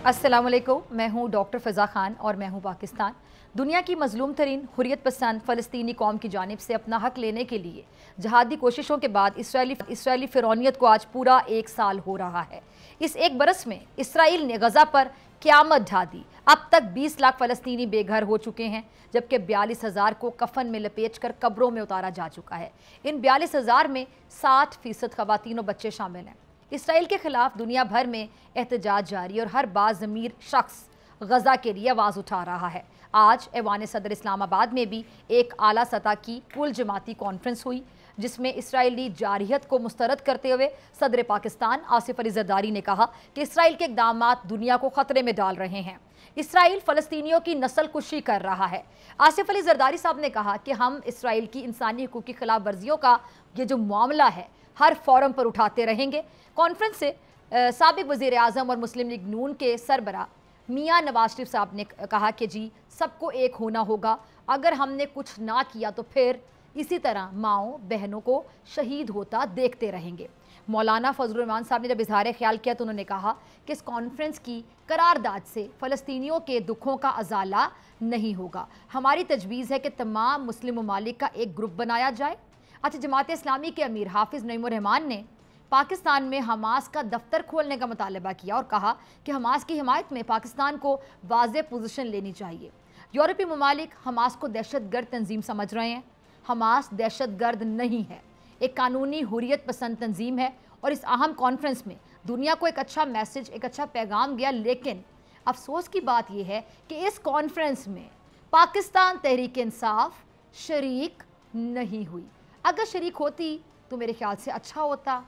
अस्सलामुअलैकुम, मैं हूँ डॉक्टर फ़ज़ा ख़ान और मैं हूँ पाकिस्तान। दुनिया की मज़लूम तरीन हुर्रियत पसंद फ़लस्तीनी कौम की जानिब से अपना हक़ लेने के लिए जहादी कोशिशों के बाद इसराइली फ़िरौनियत को आज पूरा 1 साल हो रहा है। इस 1 बरस में इसराइल ने गज़ा पर क़यामत ढा दी। अब तक 20 लाख फ़लस्तीनी बेघर हो चुके हैं, जबकि 42,000 को कफन में लपेट कर कब्रों में उतारा जा चुका है। इन 42,000 में 60% ख़वातीन और बच्चे शामिल हैं। इसराइल के खिलाफ दुनिया भर में एहतजाज जारी और हर बाज़मीर शख्स गज़ा के लिए आवाज़ उठा रहा है। आज ऐवान सदर इस्लामाबाद में भी एक आला सतह की कुल जमाती कॉन्फ्रेंस हुई, जिसमें इसराइली जारहियत को मुस्तरद करते हुए सदर पाकिस्तान आसिफ अली ज़रदारी ने कहा कि इसराइल के इक़दामात दुनिया को ख़तरे में डाल रहे हैं। इसराइल फ़लस्तीनियों की नस्ल कुशी कर रहा है। आसिफ अली ज़रदारी साहब ने कहा कि हम इसराइल की इंसानी हुकूक़ की खिलाफ वर्जियों का ये जो मामला है हर फोरम पर उठाते रहेंगे। कॉन्फ्रेंस से साबिक़ वज़ीर आज़म और मुस्लिम लीग नून के सरबरा मियाँ नवाज शरीफ साहब ने कहा कि जी सबको एक होना होगा, अगर हमने कुछ ना किया तो फिर इसी तरह माओं बहनों को शहीद होता देखते रहेंगे। मौलाना फजलुर रहमान साहब ने जब इजहार ख्याल किया तो उन्होंने कहा कि इस कॉन्फ्रेंस की करारदाद से फ़लस्तीनियों के दुखों का अजाला नहीं होगा। हमारी तजवीज़ है कि तमाम मुस्लिम ममालिक का एक ग्रुप बनाया जाए। अच्छा, जमात इस्लामी के अमीर हाफिज़ नईमुर रहमान ने पाकिस्तान में हमास का दफ्तर खोलने का मुतालबा किया और कहा कि हमास की हिमायत में पाकिस्तान को वाज़ेह पोजीशन लेनी चाहिए। यूरोपीय ममालिक हमास को दहशतगर्द तंजीम समझ रहे हैं। हमास दहशतगर्द नहीं है, एक कानूनी हुर्रियत पसंद तंजीम है और इस अहम कॉन्फ्रेंस में दुनिया को एक अच्छा मैसेज, एक अच्छा पैगाम गया। लेकिन अफसोस की बात यह है कि इस कॉन्फ्रेंस में पाकिस्तान तहरीक इंसाफ शरीक नहीं हुई। अगर शरीक होती तो मेरे ख्याल से अच्छा होता।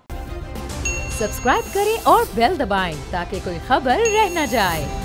सब्सक्राइब करें और बेल दबाएं ताकि कोई खबर रह न जाए।